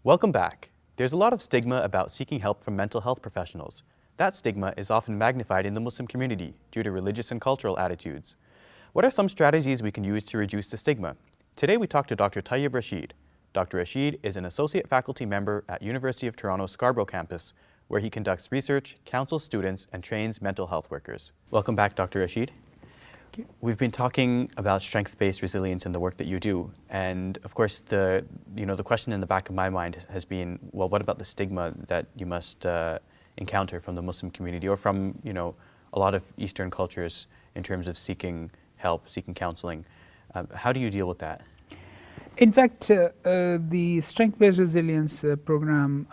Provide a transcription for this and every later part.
Welcome back. There's a lot of stigma about seeking help from mental health professionals. That stigma is often magnified in the Muslim community due to religious and cultural attitudes. What are some strategies we can use to reduce the stigma? Today we talk to Dr. Tayyab Rashid. Dr. Rashid is an associate faculty member at University of Toronto Scarborough campus, where he conducts research, counsels students, and trains mental health workers. Welcome back, Dr. Rashid. We've been talking about strength-based resilience and the work that you do, and of course the question in the back of my mind has been, well, what about the stigma that you must encounter from the Muslim community or from a lot of Eastern cultures in terms of seeking help, seeking counseling? How do you deal with that? In fact, the Strength-Based Resilience program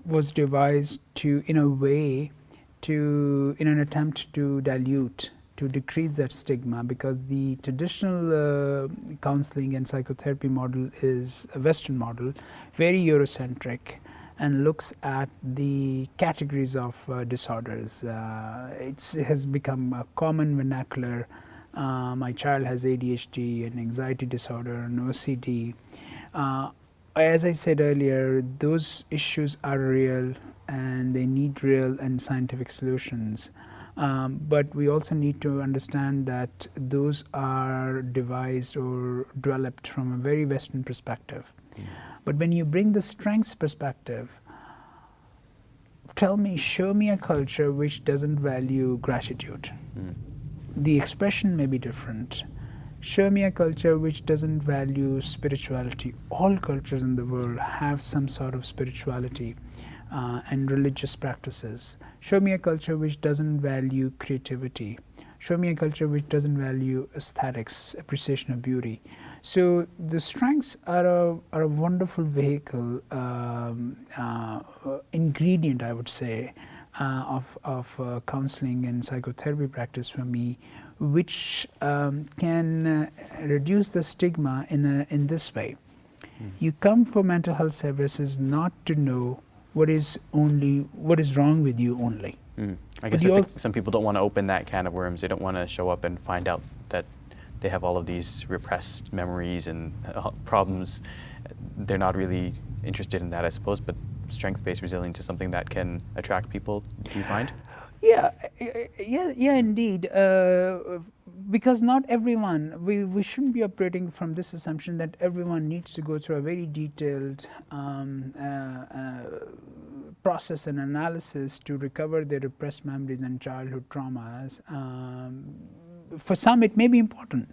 was devised in an attempt to decrease that stigma, because the traditional counseling and psychotherapy model is a Western model, very Eurocentric, and looks at the categories of disorders. It has become a common vernacular. My child has ADHD, an anxiety disorder, an OCD. As I said earlier, those issues are real and they need real and scientific solutions. But we also need to understand that those are devised or developed from a very Western perspective. But when you bring the strengths perspective, show me a culture which doesn't value gratitude. The expression may be different. Show me a culture which doesn't value spirituality. All cultures in the world have some sort of spirituality and religious practices. Show me a culture which doesn't value creativity. Show me a culture which doesn't value aesthetics, appreciation of beauty. So the strengths are a wonderful vehicle, ingredient, I would say, of counseling and psychotherapy practice for me, which can reduce the stigma in this way. You come for mental health services not to know what is wrong with you only. I guess it's like some people don't want to open that can of worms. They don't want to show up and find out that they have all of these repressed memories and problems. They're not really interested in that, I suppose, but strength-based resilience is something that can attract people, do you find? Yeah, indeed. Because not everyone, we shouldn't be operating from this assumption that everyone needs to go through a very detailed process and analysis to recover their repressed memories and childhood traumas. For some it may be important,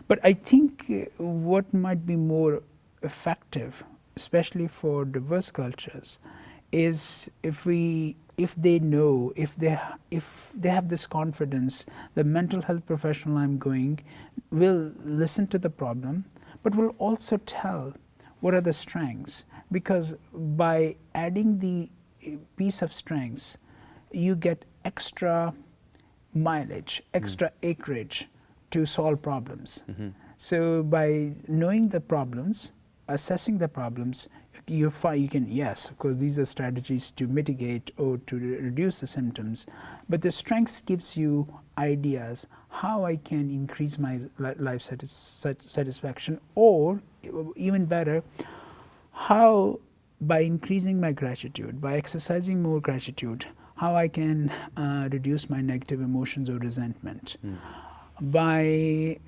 but I think what might be more effective, especially for diverse cultures, is if they have this confidence, the mental health professional I'm going will listen to the problem, but will also tell what are the strengths, because by adding the piece of strengths, you get extra mileage, extra acreage to solve problems. So by knowing the problems, assessing the problems, you can, yes, of course, these are strategies to mitigate or to reduce the symptoms, but the strengths gives you ideas how I can increase my life satisfaction, or even better, how by increasing my gratitude, by exercising more gratitude, how I can reduce my negative emotions or resentment. By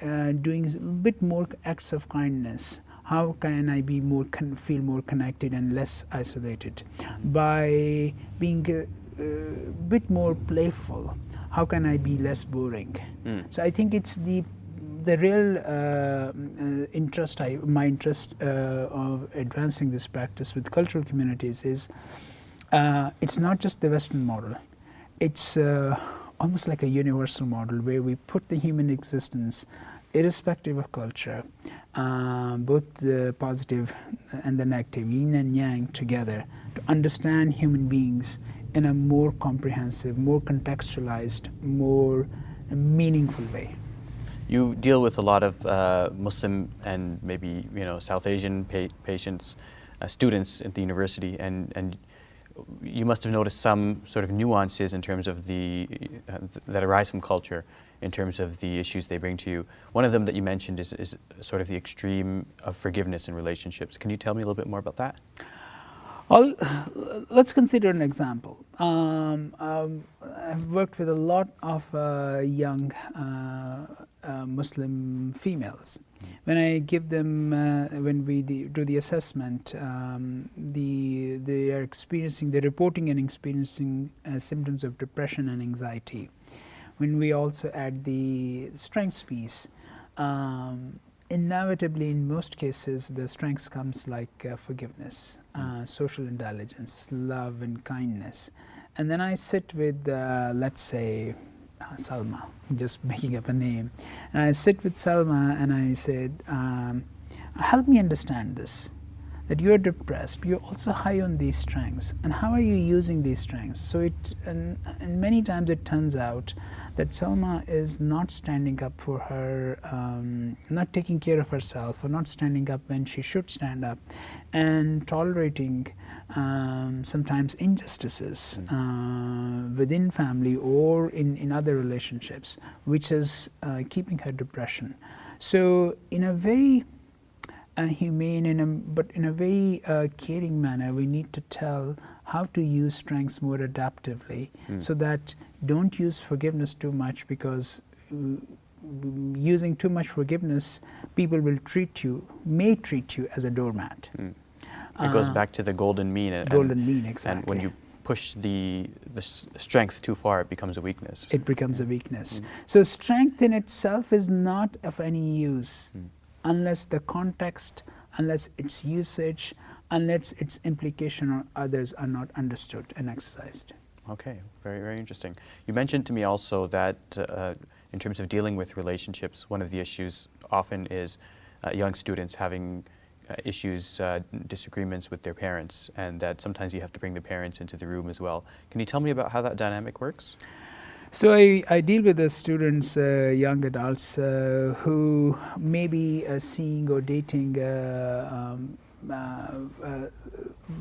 doing a bit more acts of kindness, how can I be feel more connected and less isolated? By being a bit more playful, how can I be less boring? So I think it's the real interest, my interest of advancing this practice with cultural communities is, it's not just the Western model. It's almost like a universal model where we put the human existence, irrespective of culture, both the positive and the negative, yin and yang together, to understand human beings in a more comprehensive, more contextualized, more meaningful way. You deal with a lot of Muslim and maybe South Asian patients, students at the university, and you must have noticed some sort of nuances in terms of that arise from culture, in terms of the issues they bring to you. One of them that you mentioned is sort of the extreme of forgiveness in relationships. Can you tell me a little bit more about that? Let's consider an example. I've worked with a lot of young Muslim females. When I give them, when we do the assessment, they're reporting and experiencing symptoms of depression and anxiety. When we also add the strengths piece, inevitably, in most cases, the strengths comes like forgiveness, social intelligence, love and kindness. And then I sit with, let's say, Salma, just making up a name. And I sit with Salma and I said, help me understand this, that you're depressed, you're also high on these strengths, and how are you using these strengths? So and many times it turns out that Salma is not standing up for her, not taking care of herself, or not standing up when she should stand up, and tolerating sometimes injustices within family or in other relationships, which is keeping her depression. So in a very humane, but in a very caring manner, we need to tell how to use strengths more adaptively, so that don't use forgiveness too much, because using too much forgiveness, people will may treat you as a doormat. It goes back to the golden mean. Golden mean, exactly. And when you push the strength too far, it becomes a weakness. It becomes a weakness. So strength in itself is not of any use unless the context, unless its usage, unless its implication on others are not understood and exercised. Okay, very, very interesting. You mentioned to me also that in terms of dealing with relationships, one of the issues often is young students having issues, disagreements with their parents, and that sometimes you have to bring the parents into the room as well. Can you tell me about how that dynamic works? So I deal with the students, young adults, who may be seeing or dating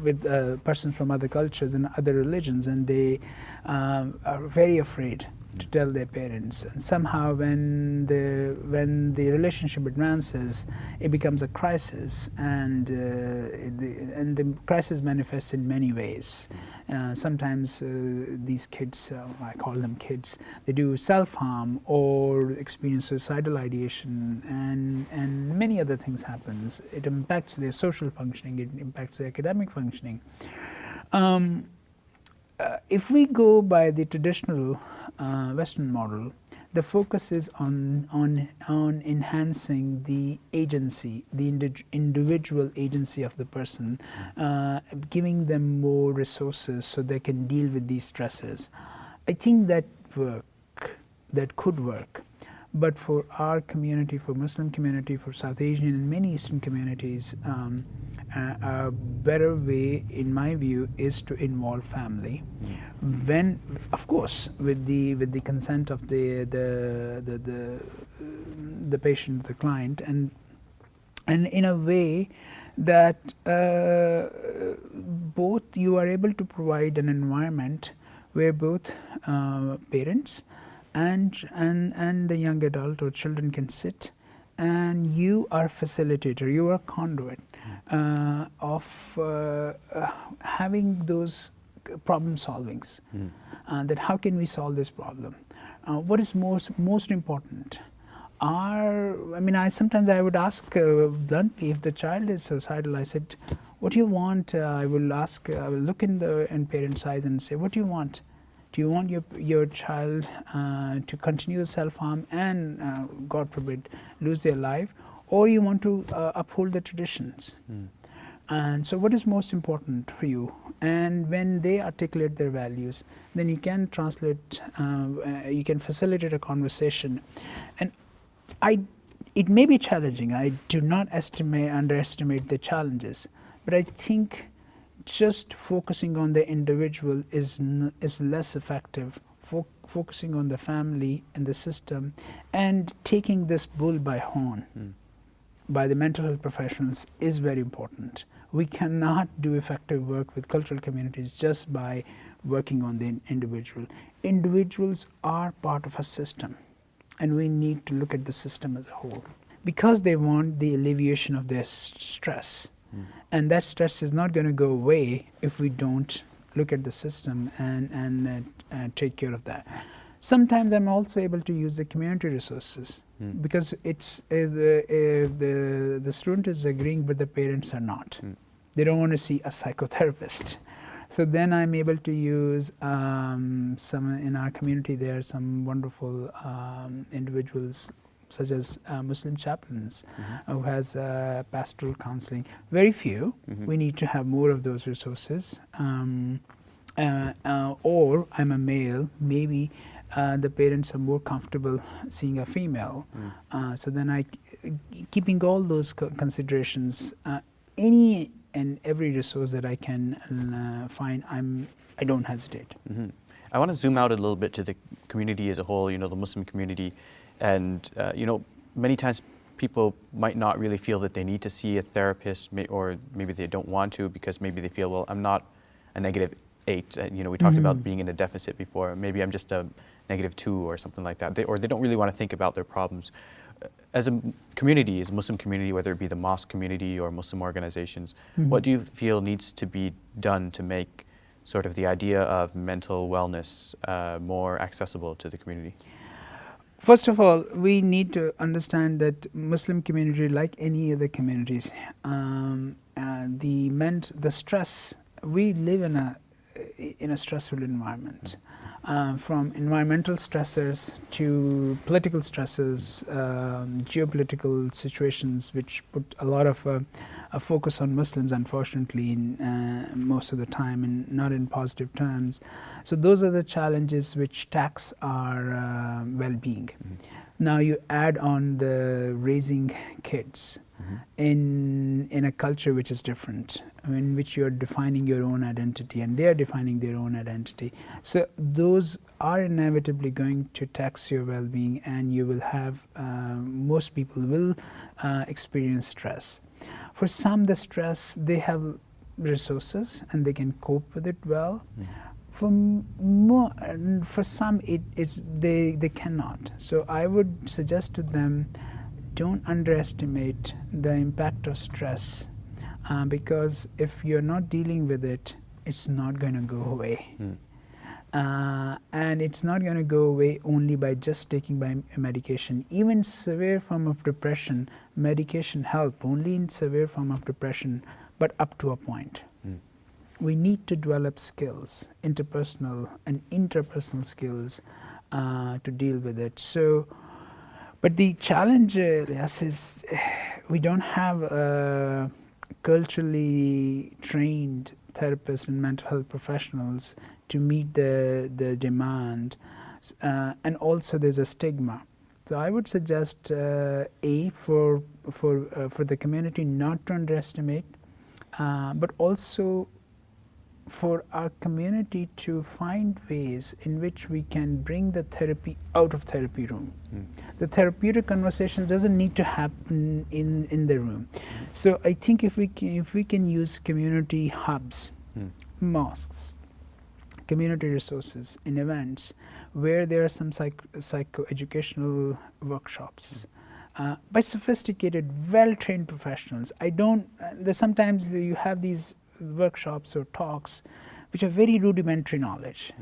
with persons from other cultures and other religions, and they are very afraid to tell their parents. And somehow when the relationship advances, it becomes a crisis, and the crisis manifests in many ways. Sometimes these kids, I call them kids, they do self-harm or experience suicidal ideation, and many other things happens. It impacts their social functioning, it impacts their academic functioning. If we go by the traditional Western model, the focus is on enhancing the agency, the individual agency of the person, giving them more resources so they can deal with these stresses. I think that could work. But for our community, for Muslim community, for South Asian and many Eastern communities, a better way, in my view, is to involve family. When, of course, with the consent of the patient, the client, and in a way that both you are able to provide an environment where both parents and the young adult or children can sit, and you are facilitator, you are conduit of having those problem solvings. That how can we solve this problem? What is most important? Sometimes I would ask bluntly, if the child is suicidal, I said, what do you want? I will look in parents' eyes and say, what do you want? Do you want your child to continue the self-harm and, God forbid, lose their life? Or you want to uphold the traditions? And so what is most important for you? And when they articulate their values, then you can translate, you can facilitate a conversation. And it may be challenging. I do not underestimate the challenges, but I think just focusing on the individual is less effective. Focusing on the family and the system, and taking this bull by horn by the mental health professionals is very important. We cannot do effective work with cultural communities just by working on the individual. Individuals are part of a system, and we need to look at the system as a whole, because they want the alleviation of their stress. And that stress is not going to go away if we don't look at the system and take care of that. Sometimes I'm also able to use the community resources because it's the student is agreeing, but the parents are not. They don't want to see a psychotherapist. So then I'm able to use some in our community. There are some wonderful individuals, such as Muslim chaplains, who has pastoral counseling. Very few. We need to have more of those resources. Or I'm a male, maybe the parents are more comfortable seeing a female. So then keeping all those considerations, any and every resource that I can find, I don't hesitate. I want to zoom out a little bit to the community as a whole, the Muslim community. And, many times people might not really feel that they need to see a therapist, or maybe they don't want to because maybe they feel, well, I'm not a -8. We talked about being in a deficit before. Maybe I'm just a -2 or something like that. Or they don't really want to think about their problems. As a community, as a Muslim community, whether it be the mosque community or Muslim organizations, what do you feel needs to be done to make sort of the idea of mental wellness more accessible to the community? First of all, we need to understand that Muslim community, like any other communities, the stress, we live in a stressful environment. From environmental stressors to political stresses, geopolitical situations, which put a lot of a focus on Muslims, unfortunately, most of the time, and not in positive terms. So those are the challenges which tax our well-being. Now you add on the raising kids in a culture which is different, in which you're defining your own identity and they're defining their own identity. So those are inevitably going to tax your well-being, and you will have, most people will experience stress. For some, the stress, they have resources and they can cope with it well. For some, they cannot. So I would suggest to them, don't underestimate the impact of stress, because if you're not dealing with it, it's not going to go away. And it's not going to go away only by just taking medication. Even severe form of depression, medication help only in severe form of depression, but up to a point. We need to develop skills, interpersonal and interpersonal skills, to deal with it. So, but the challenge, yes, is we don't have culturally trained therapists and mental health professionals to meet the demand, and also there's a stigma. So I would suggest for the community not to underestimate, but also for our community to find ways in which we can bring the therapy out of therapy room. The therapeutic conversations doesn't need to happen in the room. So I think if we can use community hubs, mosques, community resources in events where there are some psychoeducational workshops by sophisticated, well-trained professionals. Sometimes you have these workshops or talks which are very rudimentary knowledge.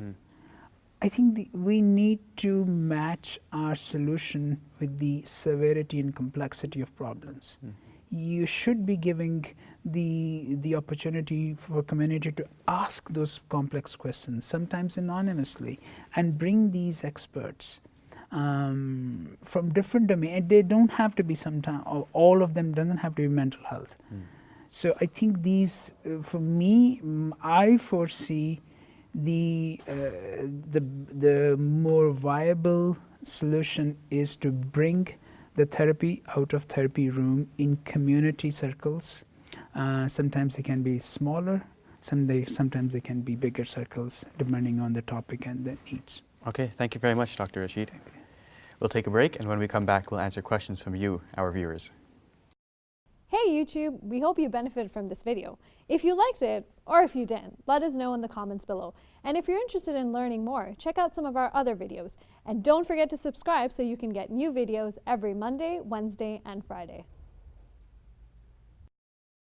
I think we need to match our solution with the severity and complexity of problems. You should be giving the opportunity for community to ask those complex questions, sometimes anonymously, and bring these experts from different domains. They don't have to be all of them doesn't have to be mental health. So I think these, for me, I foresee the more viable solution is to bring the therapy out of therapy room in community circles. Sometimes they can be smaller, sometimes they can be bigger circles, depending on the topic and the needs. Okay, thank you very much, Dr. Rashid. We'll take a break, and when we come back, we'll answer questions from you, our viewers. Hey YouTube, we hope you benefited from this video. If you liked it, or if you didn't, let us know in the comments below. And if you're interested in learning more, check out some of our other videos. And don't forget to subscribe so you can get new videos every Monday, Wednesday, and Friday.